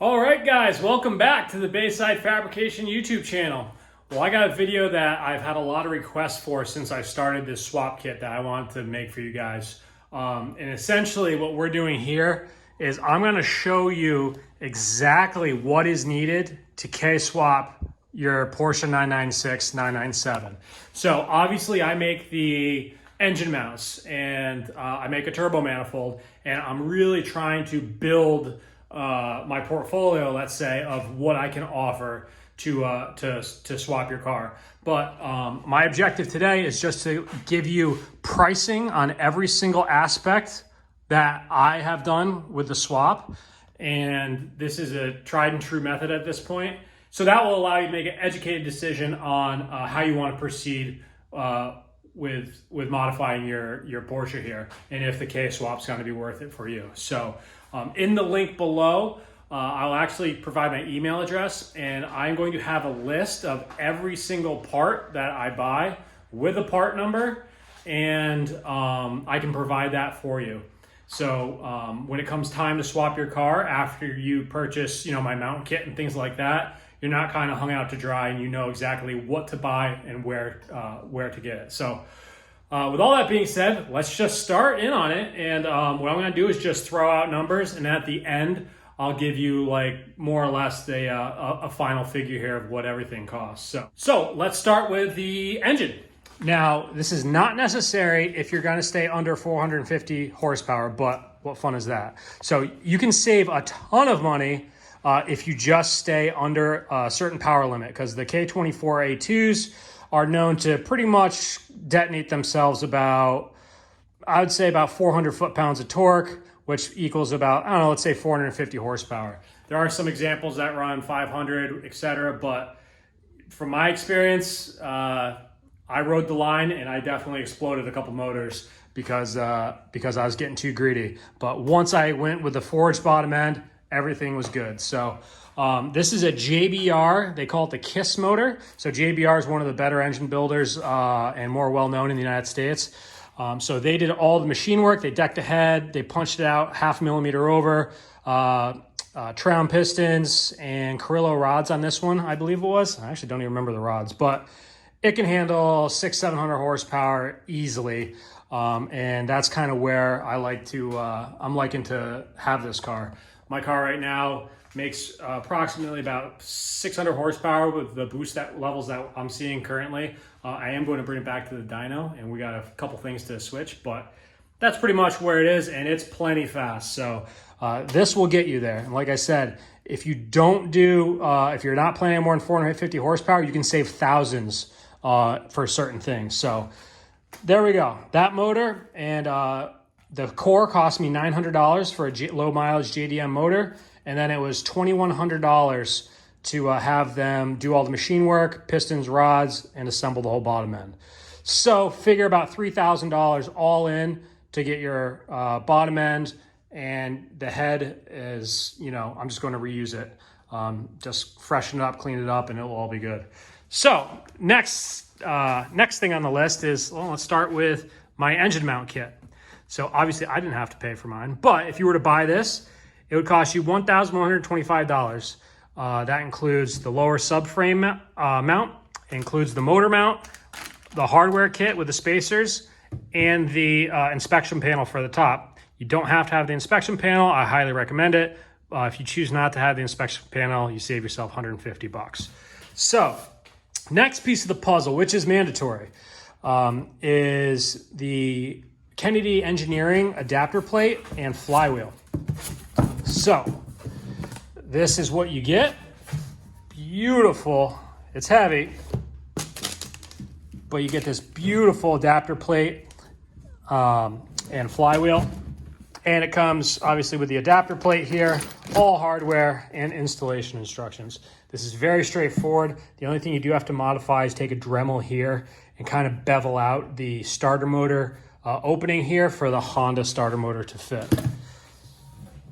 All right, guys, welcome back to the Bayside Fabrication YouTube channel. Well, I got a video that I've had a lot of requests for since I started this swap kit that I wanted to make for you guys. And essentially what we're doing here is I'm going to show you exactly what is needed to K-swap your Porsche 996, 997. So obviously I make the engine mounts and I make a turbo manifold, and I'm really trying to build my portfolio, let's say, of what I can offer to swap your car. But my objective today is just to give you pricing on every single aspect that I have done with the swap. And this is a tried and true method at this point. So that will allow you to make an educated decision on how you want to proceed with modifying your Porsche here, and if the K-swap is going to be worth it for you. So in the link below, I'll actually provide my email address, and I'm going to have a list of every single part that I buy with a part number, and I can provide that for you. So when it comes time to swap your car after you purchase, my mount kit and things like that, you're not kind of hung out to dry, and you know exactly what to buy and where to get it. So with all that being said, let's just start in on it. And what I'm going to do is just throw out numbers, and at the end, I'll give you like more or less a final figure here of what everything costs. So let's start with the engine. Now, this is not necessary if you're going to stay under 450 horsepower, but what fun is that? So you can save a ton of money if you just stay under a certain power limit, because the K24A2s are known to pretty much detonate themselves about, I would say, about 400 foot-pounds of torque, which equals about, let's say 450 horsepower. There are some examples that run 500, etc., but from my experience, I rode the line and I definitely exploded a couple motors because I was getting too greedy. But once I went with the forged bottom end, everything was good. So this is a JBR. They call it the KISS motor. So JBR is one of the better engine builders and more well-known in the United States. So they did all the machine work. They decked the head. They punched it out 0.5 millimeter over. Trown pistons and Carrillo rods on this one, I believe it was. I actually don't even remember the rods, but it can handle 600-700 horsepower easily. And that's kind of where I like to, I'm liking to have this car. My car right now makes approximately about 600 horsepower with the boost levels that I'm seeing currently. I am going to bring it back to the dyno, and we got a couple things to switch, but that's pretty much where it is, and it's plenty fast. So this will get you there. And like I said, if you don't do, if you're not planning more than 450 horsepower, you can save thousands for certain things. So there we go. That motor and the core cost me $900 for a low mileage JDM motor. And then it was $2,100 to have them do all the machine work, pistons, rods, and assemble the whole bottom end. So figure about $3,000 all in to get your bottom end, and the head is, I'm just going to reuse it. Just freshen it up, clean it up, and it will all be good. So next thing on the list is, let's start with my engine mount kit. So obviously I didn't have to pay for mine, but if you were to buy this, it would cost you $1,125. That includes the lower subframe mount, includes the motor mount, the hardware kit with the spacers, and the inspection panel for the top. You don't have to have the inspection panel. I highly recommend it. If you choose not to have the inspection panel, you save yourself $150. So next piece of the puzzle, which is mandatory, is the Kennedy Engineering adapter plate and flywheel. So this is what you get. Beautiful. It's heavy, but you get this beautiful adapter plate and flywheel. And it comes obviously with the adapter plate here, all hardware and installation instructions. This is very straightforward. The only thing you do have to modify is take a Dremel here and kind of bevel out the starter motor opening here for the Honda starter motor to fit.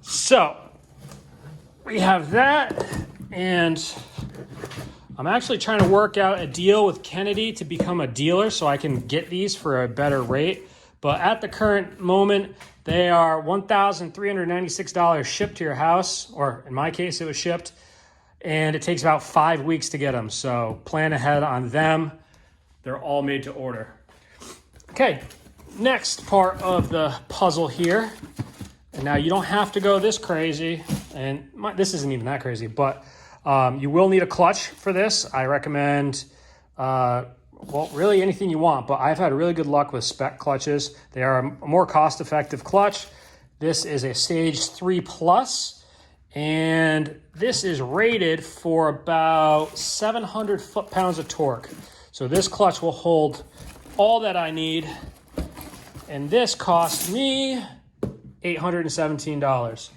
So we have that, and I'm actually trying to work out a deal with Kennedy to become a dealer so I can get these for a better rate. But at the current moment, They are $1,396 shipped to your house, or in my case, it was shipped, and it takes about 5 weeks to get them. So plan ahead on them. They're all made to order. Okay, next part of the puzzle here. And now you don't have to go this crazy, and this isn't even that crazy, but you will need a clutch for this. I recommend, well, really anything you want, but I've had really good luck with spec clutches. They are a more cost-effective clutch. This is a Stage 3 Plus, and this is rated for about 700 foot-pounds of torque. So this clutch will hold all that I need, and this cost me $817.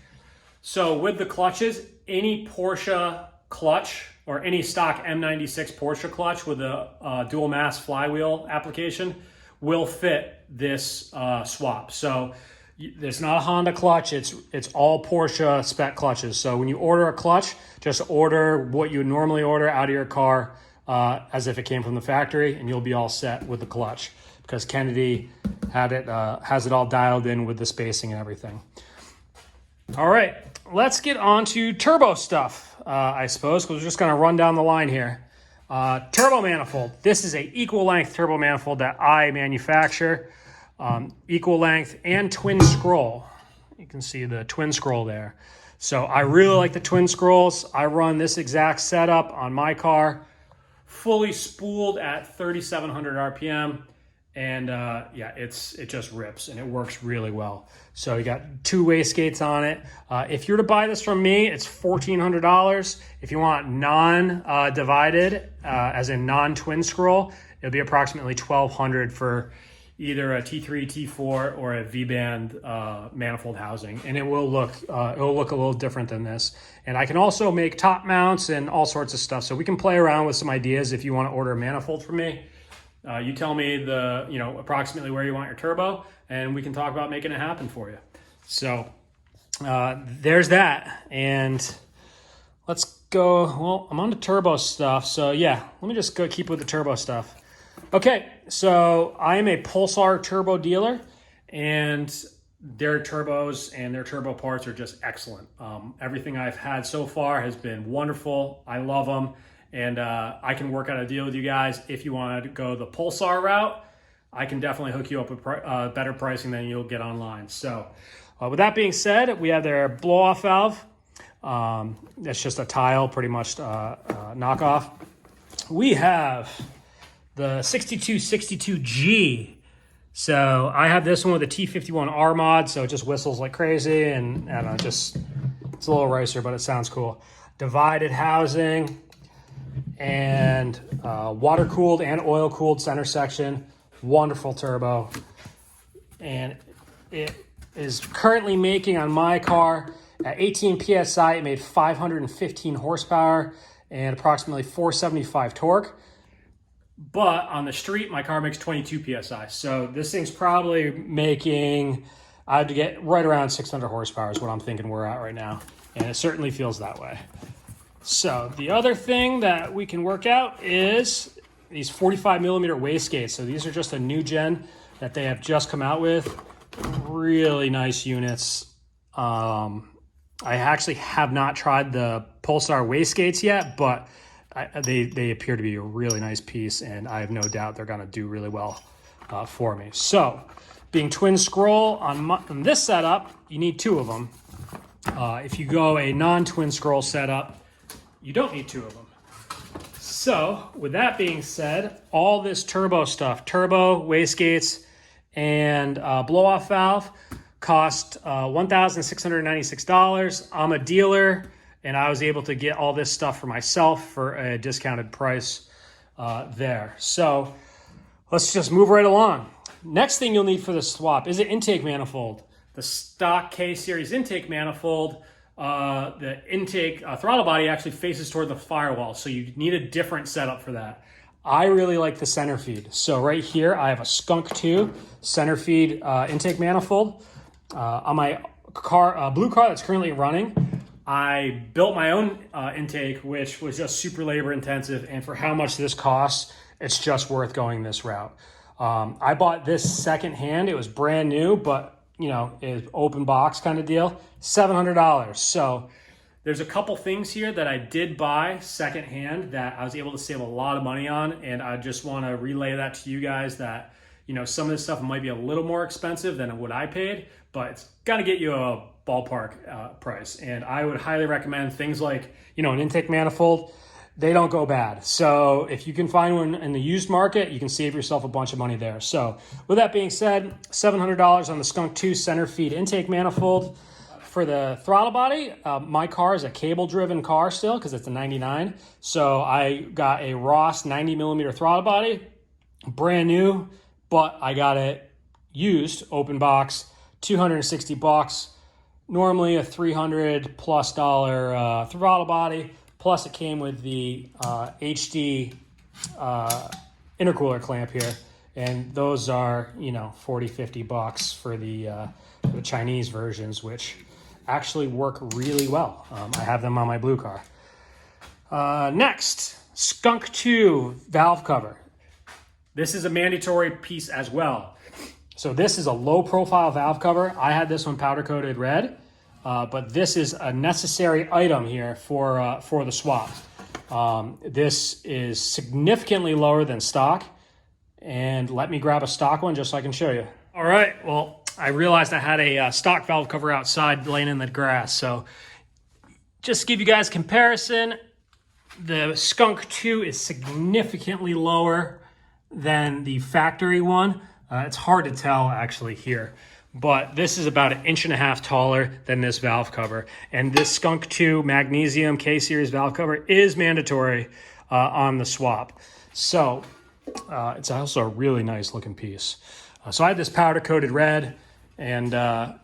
So with the clutches, any Porsche clutch or any stock M96 Porsche clutch with a dual mass flywheel application will fit this swap. So there's not a Honda clutch, it's all Porsche spec clutches. So when you order a clutch, just order what you would normally order out of your car as if it came from the factory, and you'll be all set with the clutch, because Kennedy had it has it all dialed in with the spacing and everything. All right, let's get on to turbo stuff, I suppose, because we're just going to run down the line here. Turbo manifold. This is a equal length turbo manifold that I manufacture. Equal length and twin scroll. You can see the twin scroll there. So I really like the twin scrolls. I run this exact setup on my car, fully spooled at 3,700 RPM. And yeah, it just rips and it works really well. So you got 2 wastegates on it. If you're to buy this from me, it's $1,400. If you want non-divided, as in non-twin scroll, it'll be approximately $1,200 for either a T3, T4, or a V-band manifold housing. And it will look a little different than this. And I can also make top mounts and all sorts of stuff. So we can play around with some ideas if you want to order a manifold from me. You tell me approximately where you want your turbo, and we can talk about making it happen for you. So there's that. And let's go. Well, I'm on the turbo stuff. So yeah, let me just go keep with the turbo stuff. Okay, so I am a Pulsar turbo dealer, and their turbos and their turbo parts are just excellent. Everything I've had so far has been wonderful. I love them. And I can work out a deal with you guys. If you want to go the Pulsar route, I can definitely hook you up with better pricing than you'll get online. So with that being said, we have their blow-off valve. That's just a tile, pretty much knockoff. We have the 6262G. So I have this one with a T51R mod, so it just whistles like crazy. And I don't know, it's a little racer, but it sounds cool. Divided housing. And water-cooled and oil-cooled center section. Wonderful turbo. And it is currently making on my car at 18 PSI. It made 515 horsepower and approximately 475 torque. But on the street, my car makes 22 PSI. So this thing's probably making, I have to get right around 600 horsepower is what I'm thinking we're at right now. And it certainly feels that way. So the other thing that we can work out is these 45 millimeter wastegates. So these are just a new gen that they have just come out with. Really nice units. I actually have not tried the Pulsar wastegates yet, but they appear to be a really nice piece, and I have no doubt they're going to do really well for me. So being twin scroll on this setup, you need 2 of them. If you go a non-twin scroll setup, you don't need 2 of them. So with that being said, all this turbo stuff, turbo, wastegates, and blow-off valve cost $1,696. I'm a dealer, and I was able to get all this stuff for myself for a discounted price there. So let's just move right along. Next thing you'll need for the swap is an intake manifold. The stock K-Series intake manifold, the intake throttle body actually faces toward the firewall, so you need a different setup for that. I really like the center feed. So right here, I have a Skunk 2 center feed intake manifold. On my car, blue car that's currently running, I built my own intake, which was just super labor intensive, and for how much this costs, it's just worth going this route. I bought this secondhand. It was brand new, but is open box kind of deal, $700. So there's a couple things here that I did buy secondhand that I was able to save a lot of money on, and I just want to relay that to you guys that, some of this stuff might be a little more expensive than what I paid, but it's got to get you a ballpark price. And I would highly recommend things like, an intake manifold. They don't go bad. So if you can find one in the used market, you can save yourself a bunch of money there. So with that being said, $700 on the Skunk 2 center feed intake manifold. For the throttle body, my car is a cable-driven car still because it's a 99. So I got a Ross 90mm throttle body, brand new, but I got it used, open box, $260. Normally a $300+ throttle body. Plus it came with the HD intercooler clamp here. And those are, $40-50 for the Chinese versions, which actually work really well. I have them on my blue car. Next, Skunk 2 valve cover. This is a mandatory piece as well. So this is a low profile valve cover. I had this one powder coated red, but this is a necessary item here for the swap. This is significantly lower than stock, and let me grab a stock one just so I can show you. All right, well, I realized I had a stock valve cover outside laying in the grass. So just to give you guys a comparison, the Skunk 2 is significantly lower than the factory one. It's hard to tell actually here, but this is about 1.5 inches taller than this valve cover. And this Skunk 2 magnesium K-series valve cover is mandatory on the swap. So it's also a really nice looking piece. So I had this powder coated red, and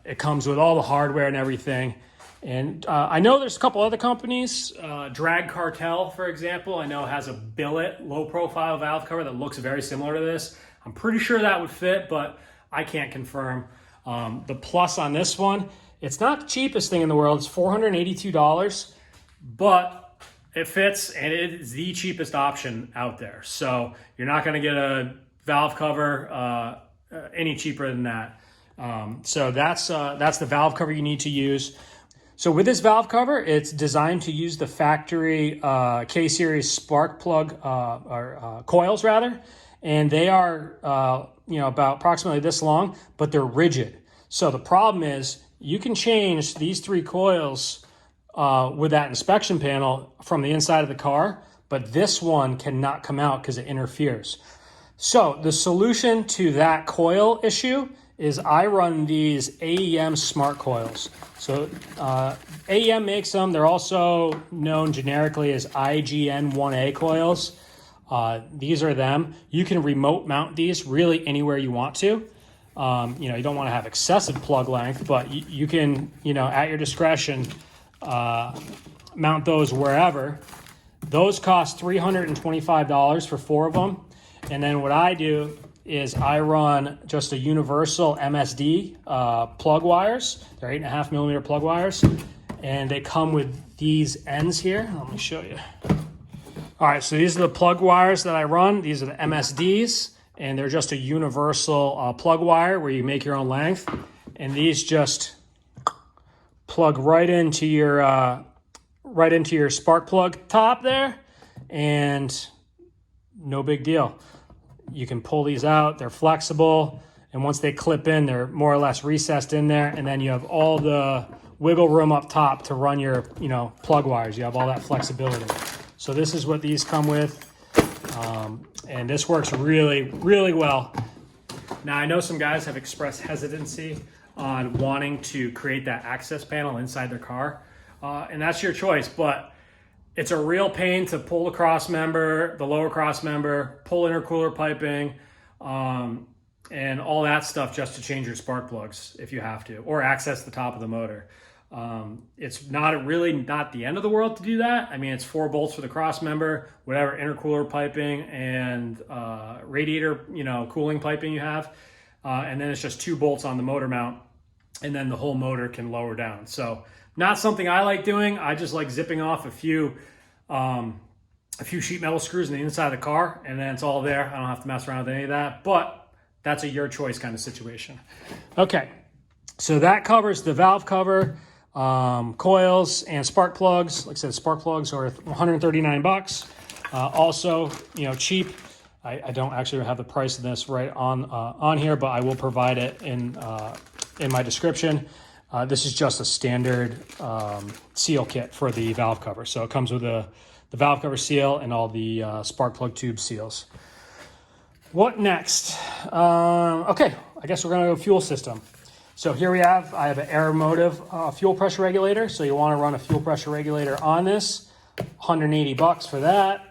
it comes with all the hardware and everything. And I know there's a couple other companies, Drag Cartel, for example, I know has a billet low profile valve cover that looks very similar to this. I'm pretty sure that would fit, but I can't confirm. The plus on this one, it's not the cheapest thing in the world. It's $482, but it fits and it is the cheapest option out there. So you're not gonna get a valve cover any cheaper than that. So that's the valve cover you need to use. So with this valve cover, it's designed to use the factory K-series spark plug or coils rather, and they are about approximately this long, but they're rigid. So the problem is you can change these 3 coils with that inspection panel from the inside of the car, but this one cannot come out because it interferes. So the solution to that coil issue is I run these AEM smart coils. So AEM makes them. They're also known generically as IGN-1A coils. These are them. You can remote mount these really anywhere you want to. You don't want to have excessive plug length, but you can, at your discretion, mount those wherever. Those cost $325 for 4 of them. And then what I do is I run just a universal MSD plug wires. They're 8.5mm plug wires, and they come with these ends here. Let me show you. All right, so these are the plug wires that I run. These are the MSDs, and they're just a universal plug wire where you make your own length. And these just plug right into your spark plug top there, and no big deal. You can pull these out, they're flexible, and once they clip in, they're more or less recessed in there, and then you have all the wiggle room up top to run your plug wires. You have all that flexibility. So this is what these come with, and this works really, really well. Now I know some guys have expressed hesitancy on wanting to create that access panel inside their car, and that's your choice, but it's a real pain to pull the cross member, the lower cross member, pull intercooler piping, and all that stuff just to change your spark plugs if you have to, or access the top of the motor. It's not the end of the world to do that. I mean, it's 4 bolts for the cross member, whatever intercooler piping and radiator, cooling piping you have, and then it's just 2 bolts on the motor mount, and then the whole motor can lower down. So not something I like doing. I just like zipping off a few sheet metal screws in the inside of the car, and then it's all there. I don't have to mess around with any of that, but that's a your choice kind of situation. Okay, So that covers the valve cover, coils, and spark plugs. Like I said, spark plugs are 139 bucks. Also, cheap. I don't actually have the price of this right on here, but I will provide it in my description. This is just a standard seal kit for the valve cover. So it comes with the valve cover seal and all the spark plug tube seals. What next? Okay, I guess we're gonna go fuel system. So here I have an Aeromotive fuel pressure regulator. So you wanna run a fuel pressure regulator on this, 180 bucks for that.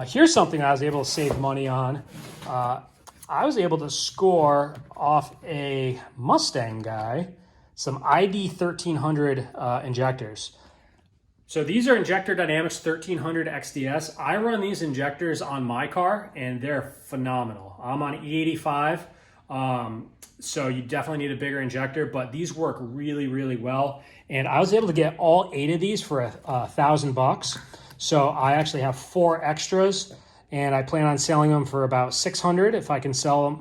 Here's something I was able to save money on. I was able to score off a Mustang guy some ID 1300 injectors. So these are Injector Dynamics 1300 XDS. I run these injectors on my car and they're phenomenal. I'm on E85, so you definitely need a bigger injector, but these work really, really well. And I was able to get all 8 of these for $1,000. So I actually have 4 extras, and I plan on selling them for about 600. If I can sell them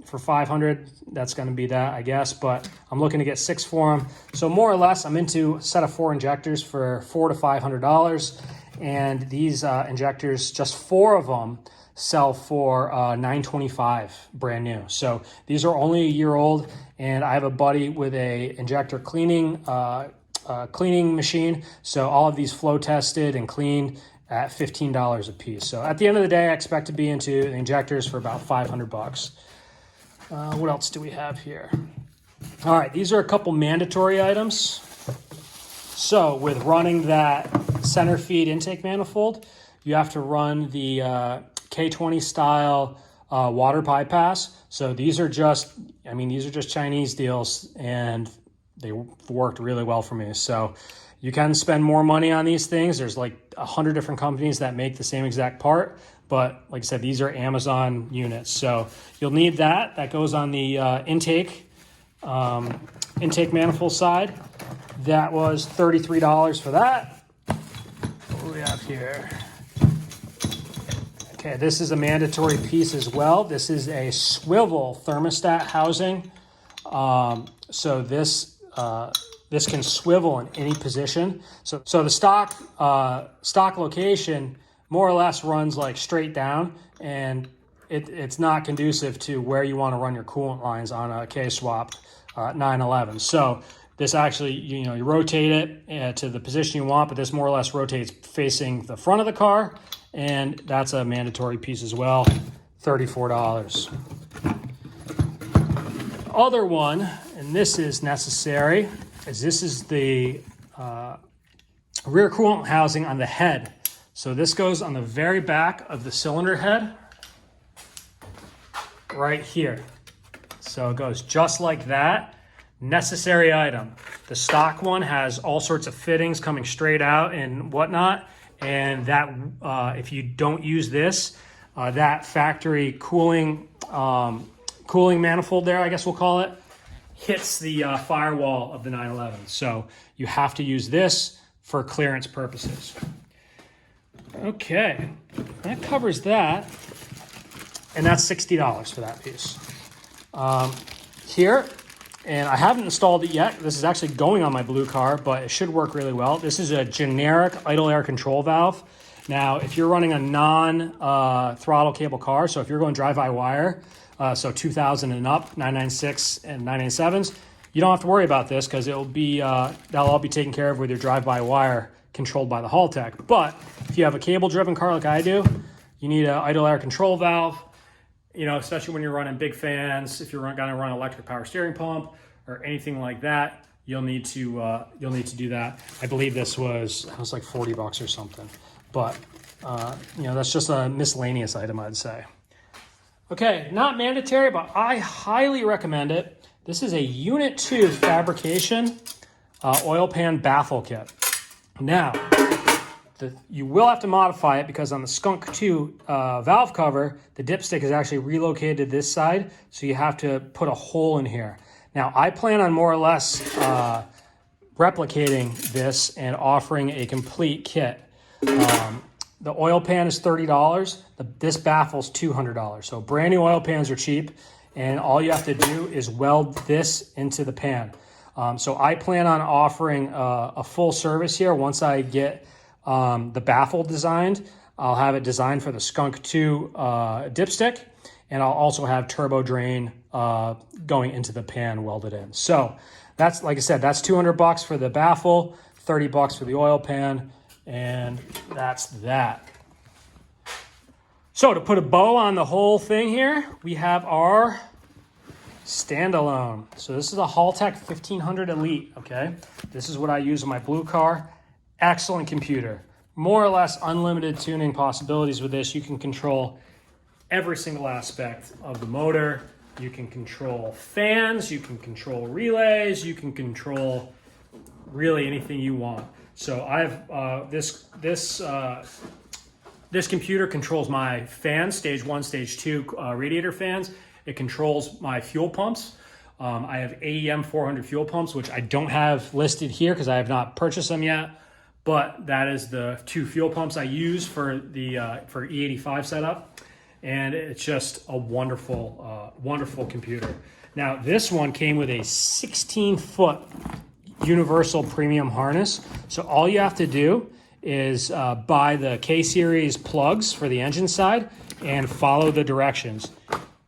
for 500, that's going to be that, I guess. But I'm looking to get 6 for them. So more or less, I'm into a set of 4 injectors for $400 to $500. And these injectors, just 4 of them, sell for $925 brand new. So these are only a year old, and I have a buddy with a injector cleaning machine. So all of these flow tested and cleaned at $15 a piece. So at the end of the day, I expect to be into the injectors for about 500 bucks. What else do we have here? All right, these are a couple mandatory items. So with running that center feed intake manifold, you have to run the K20 style water bypass. So these are just Chinese deals, and they worked really well for me. So you can spend more money on these things. There's like 100 different companies that make the same exact part, but like I said, these are Amazon units. So you'll need that. That goes on the intake manifold side. That was $33 for that. What do we have here? Okay, this is a mandatory piece as well. This is a swivel thermostat housing. So this can swivel in any position. So the stock location more or less runs like straight down, and it's not conducive to where you want to run your coolant lines on a K-swap 911. So this actually, you rotate it to the position you want, but this more or less rotates facing the front of the car, and that's a mandatory piece as well, $34. Other one, and this is necessary, this is the rear coolant housing on the head. So this goes on the very back of the cylinder head, right here. So it goes just like that. Necessary item. The stock one has all sorts of fittings coming straight out and whatnot, and that if you don't use this, that factory cooling manifold there, I guess we'll call it, hits the firewall of the 911. So you have to use this for clearance purposes. Okay, that covers that. And that's $60 for that piece. Here, and I haven't installed it yet. This is actually going on my blue car, but it should work really well. This is a generic idle air control valve. Now, if you're running a non-throttle cable car, so if you're going drive-by-wire, so 2000 and up, 996 and 997s, you don't have to worry about this because it'll be that'll all be taken care of with your drive-by-wire controlled by the Hall Tech. But if you have a cable-driven car like I do, you need an idle air control valve. Especially when you're running big fans, if you're going to run electric power steering pump or anything like that, you'll need to do that. I believe this was like $40 or something, but that's just a miscellaneous item, I'd say. Okay, not mandatory, but I highly recommend it. This is a Unit 2 fabrication oil pan baffle kit. Now, you will have to modify it because on the Skunk 2 valve cover, the dipstick is actually relocated to this side, so you have to put a hole in here. Now, I plan on more or less replicating this and offering a complete kit. The oil pan is $30. This baffle's $200. So brand new oil pans are cheap, and all you have to do is weld this into the pan. So I plan on offering a full service here. Once I get the baffle designed, I'll have it designed for the Skunk 2 dipstick, and I'll also have turbo drain going into the pan welded in. So that's, like I said, that's $200 for the baffle, $30 for the oil pan, and that's that. So to put a bow on the whole thing here, we have our standalone. So this is a Haltech 1500 Elite, okay? This is what I use in my blue car. Excellent computer. More or less unlimited tuning possibilities with this. You can control every single aspect of the motor. You can control fans, you can control relays, you can control really anything you want. So I've this computer controls my fans, stage 1, stage 2 radiator fans. It controls my fuel pumps. I have AEM 400 fuel pumps, which I don't have listed here because I have not purchased them yet. But that is the 2 fuel pumps I use for the for E85 setup, and it's just a wonderful, wonderful computer. Now this one came with a 16-foot universal premium harness. So all you have to do is buy the K-Series plugs for the engine side and follow the directions.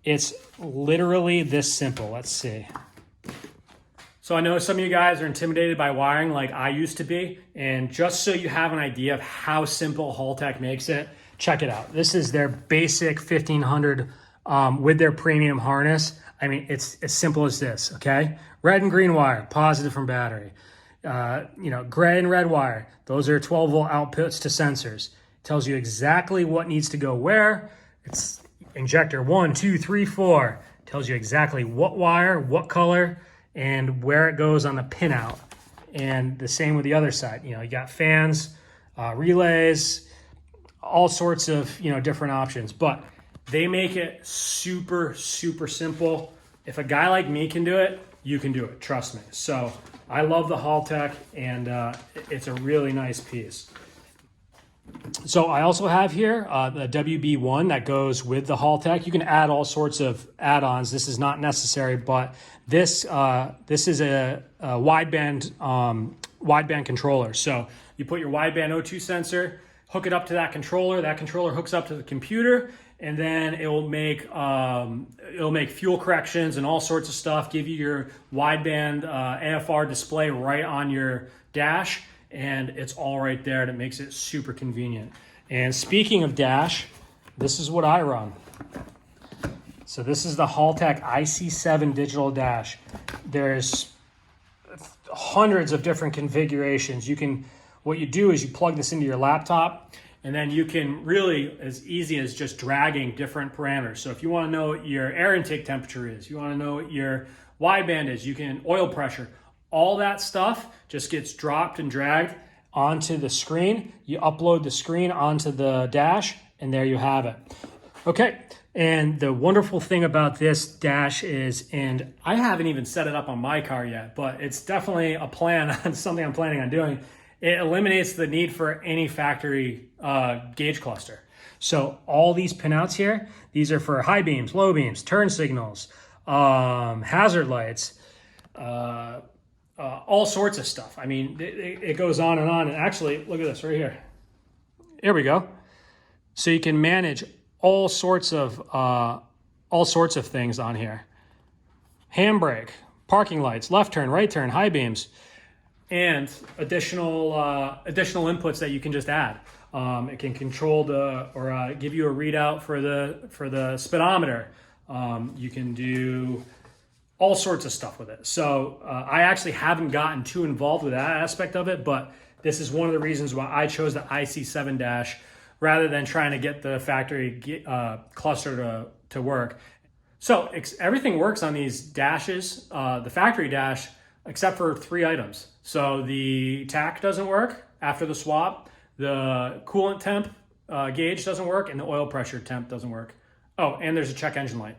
It's literally this simple. Let's see. So I know some of you guys are intimidated by wiring like I used to be, and just so you have an idea of how simple Haltech makes it, check it out. This is their basic 1500 with their premium harness. I mean, it's as simple as this, okay? Red and green wire, positive from battery. Gray and red wire, those are 12-volt outputs to sensors. Tells you exactly what needs to go where. It's injector 1, 2, 3, 4. Tells you exactly what wire, what color, and where it goes on the pinout. And the same with the other side. You got fans, relays, all sorts of different options. But they make it super, super simple. If a guy like me can do it, you can do it. Trust me. So I love the Haltech, and it's a really nice piece. So I also have here the WB1 that goes with the Haltech. You can add all sorts of add-ons. This is not necessary, but this is a wideband controller. So you put your wideband O2 sensor, hook it up to that controller. That controller hooks up to the computer, and then it will make fuel corrections and all sorts of stuff. Give you your wideband AFR display right on your dash. And it's all right there, and it makes it super convenient. And speaking of dash, this is what I run. So this is the Haltech IC7 digital dash. There's hundreds of different configurations. What you do is you plug this into your laptop, and then you can really, as easy as just dragging different parameters. So if you want to know what your air intake temperature is, you want to know what your wideband is, you can oil pressure. All that stuff just gets dropped and dragged onto the screen. You upload the screen onto the dash, and there you have it. Okay, and the wonderful thing about this dash is, and I haven't even set it up on my car yet, but it's definitely a plan on something I'm planning on doing. It eliminates the need for any factory gauge cluster. So all these pinouts here, these are for high beams, low beams, turn signals, hazard lights, all sorts of stuff. I mean, it goes on. And actually, look at this right here. Here we go. So you can manage all sorts of things on here. Handbrake, parking lights, left turn, right turn, high beams, and additional inputs that you can just add. It can control give you a readout for the speedometer. You can do all sorts of stuff with it. So I actually haven't gotten too involved with that aspect of it, but this is one of the reasons why I chose the IC7 dash rather than trying to get the factory cluster to work. So everything works on these dashes, the factory dash, except for 3 items. So the tach doesn't work after the swap, the coolant temp gauge doesn't work, and the oil pressure temp doesn't work. Oh, and there's a check engine light.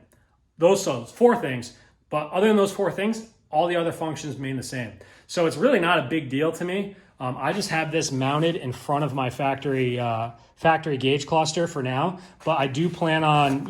Those 4 things. But other than those 4 things, all the other functions remain the same. So it's really not a big deal to me. I just have this mounted in front of my factory gauge cluster for now. But I do plan on,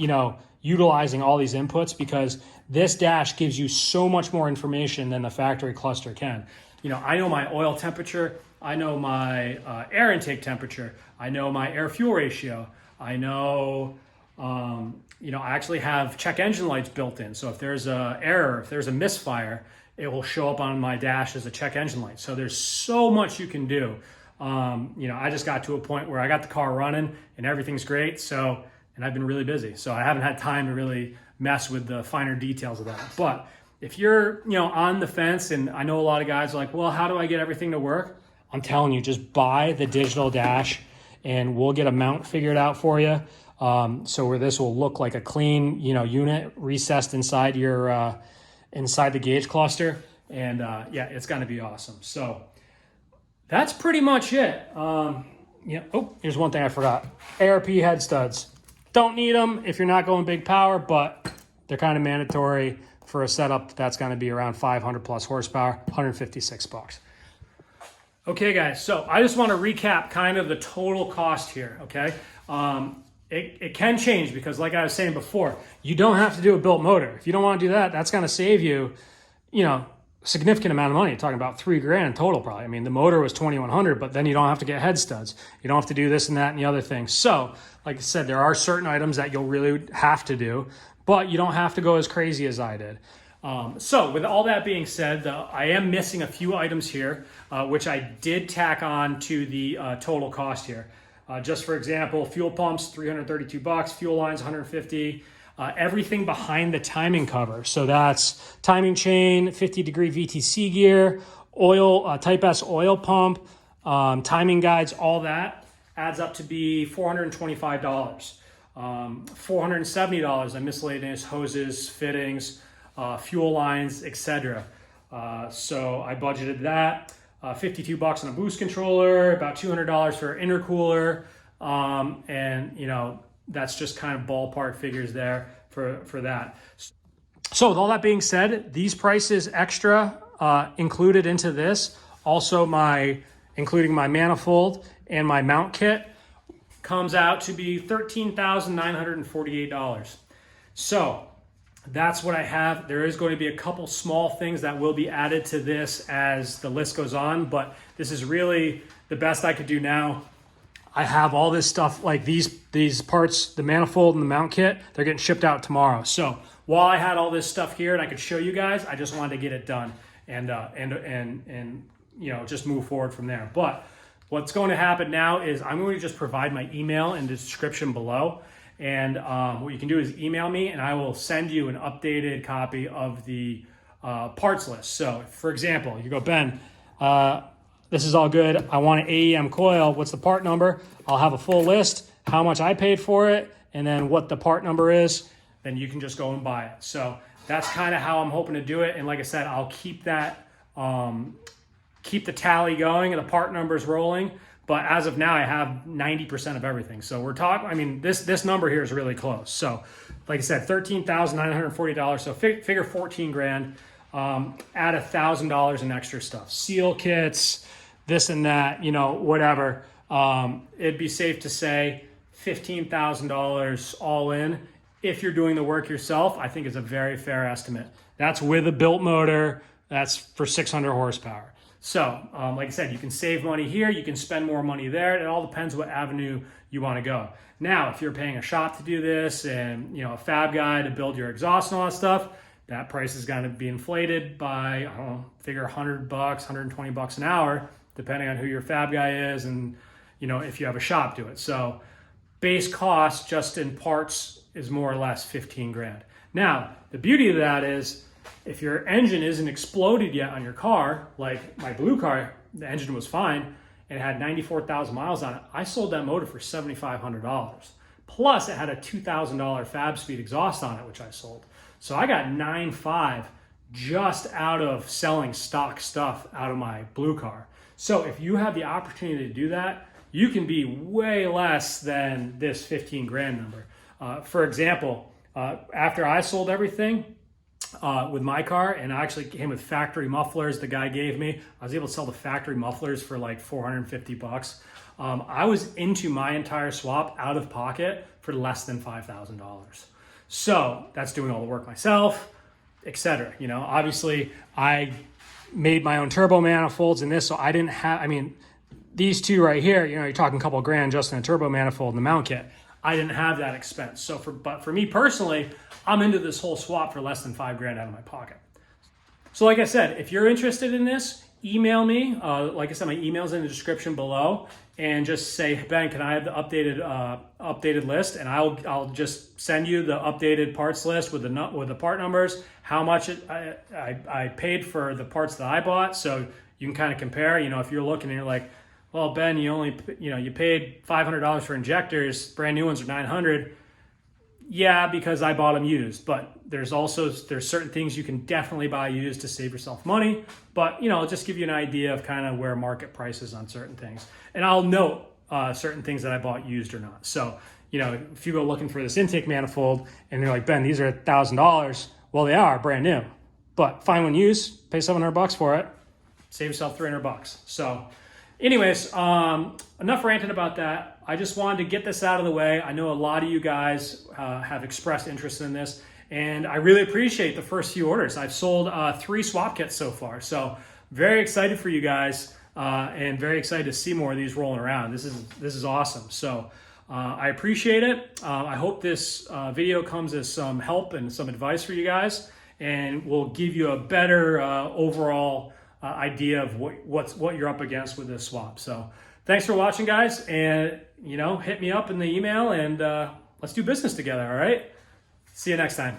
utilizing all these inputs, because this dash gives you so much more information than the factory cluster can. You know, I know my oil temperature, I know my air intake temperature, I know my air fuel ratio, I know, you know, I actually have check engine lights built in. So if there's a error, if there's a misfire, it will show up on my dash as a check engine light. So there's so much you can do. You know, I just got to a point where I got the car running and everything's great. So, and I've been really busy. So I haven't had time to really mess with the finer details of that. But if you're, you know, on the fence, and I know a lot of guys are like, well, how do I get everything to work? I'm telling you, just buy the digital dash and we'll get a mount figured out for you. So where this will look like a clean, you know, unit recessed inside your, inside the gauge cluster. And yeah, it's gonna be awesome. So that's pretty much it. Yeah. Oh, here's one thing I forgot. ARP head studs. Don't need them if you're not going big power, but they're kind of mandatory for a setup that's going to be around 500 plus horsepower, 156 bucks. Okay, guys. So I just want to recap kind of the total cost here. Okay. It can change because, like I was saying before, you don't have to do a built motor. If you don't want to do that, that's going to save you, you know, significant amount of money. You're talking about $3,000 in total probably. I mean, the motor was $2,100, but then you don't have to get head studs. You don't have to do this and that and the other thing. So like I said, there are certain items that you'll really have to do, but you don't have to go as crazy as I did. So with all that being said, I am missing a few items here, which I did tack on to the total cost here. Just for example, fuel pumps, 332 bucks, fuel lines, 150. Everything behind the timing cover. So that's timing chain, 50-degree VTC gear, oil, Type S oil pump, timing guides, all that adds up to be $425. $470 on miscellaneous hoses, fittings, fuel lines, etc. So I budgeted that. 52 bucks on a boost controller, about $200 for an intercooler, and you know, that's just kind of ballpark figures there for that. So with all that being said, these prices extra included into this, also including my manifold and my mount kit, comes out to be $13,948. So that's what I have. There is going to be a couple small things that will be added to this as the list goes on, but this is really the best I could do now. I have all this stuff, like these parts, the manifold and the mount kit, they're getting shipped out tomorrow. So while I had all this stuff here and I could show you guys, I just wanted to get it done and you know, just move forward from there. But what's going to happen now is I'm going to just provide my email in the description below. And what you can do is email me and I will send you an updated copy of the parts list. So for example, you go, Ben, this is all good. I want an AEM coil. What's the part number? I'll have a full list, how much I paid for it, and then what the part number is. Then you can just go and buy it. So that's kind of how I'm hoping to do it. And like I said, I'll keep that, keep the tally going and the part numbers rolling. But as of now, I have 90% of everything. So we're talking, I mean, this number here is really close. So like I said, $13,940. So figure 14 grand, add $1,000 in extra stuff, seal kits, this and that, you know, whatever. It'd be safe to say $15,000 all in. If you're doing the work yourself, I think is a very fair estimate. That's with a built motor. That's for 600 horsepower. So, like I said, you can save money here, you can spend more money there. It all depends what avenue you want to go. Now, if you're paying a shop to do this and, you know, a fab guy to build your exhaust and all that stuff, that price is going to be inflated by, I don't know, figure $100, $120 an hour, depending on who your fab guy is and, you know, if you have a shop do it. So base cost just in parts is more or less 15 grand. Now, the beauty of that is, if your engine isn't exploded yet on your car, like my blue car, the engine was fine and it had 94,000 miles on it. I sold that motor for $7,500. Plus it had a $2,000 fab speed exhaust on it, which I sold. So I got 9.5 just out of selling stock stuff out of my blue car. So if you have the opportunity to do that, you can be way less than this 15 grand number. For example, after I sold everything, with my car, and I actually came with factory mufflers the guy gave me. I was able to sell the factory mufflers for like 450 bucks. I was into my entire swap out of pocket for less than $5,000. So that's doing all the work myself, etc. You know, obviously I made my own turbo manifolds in this, so I didn't have, I mean, these two right here, you know, you're talking a couple of grand just in a turbo manifold and the mount kit. I didn't have that expense. So but for me personally, I'm into this whole swap for less than $5 grand out of my pocket. So like I said, if you're interested in this, email me. Like I said, my email's in the description below, and just say, Ben, can I have the updated list? And I'll just send you the updated parts list with the part numbers, how much I paid for the parts that I bought, so you can kind of compare. You know, if you're looking and you're like, well, Ben, you paid $500 for injectors, brand new ones are $900. Yeah, because I bought them used, but there's certain things you can definitely buy used to save yourself money. But, you know, I'll just give you an idea of kind of where market price is on certain things. And I'll note certain things that I bought used or not. So, you know, if you go looking for this intake manifold and you're like, Ben, these are $1,000. Well, they are brand new, but find one used, pay $700 for it, save yourself $300. So anyways, enough ranting about that. I just wanted to get this out of the way. I know a lot of you guys have expressed interest in this, and I really appreciate the first few orders. I've sold 3 swap kits so far, so very excited for you guys, and very excited to see more of these rolling around. This is awesome. So I appreciate it. I hope this video comes as some help and some advice for you guys, and will give you a better overall idea of what you're up against with this swap. So thanks for watching, guys, and you know, hit me up in the email, and let's do business together. All right, see you next time.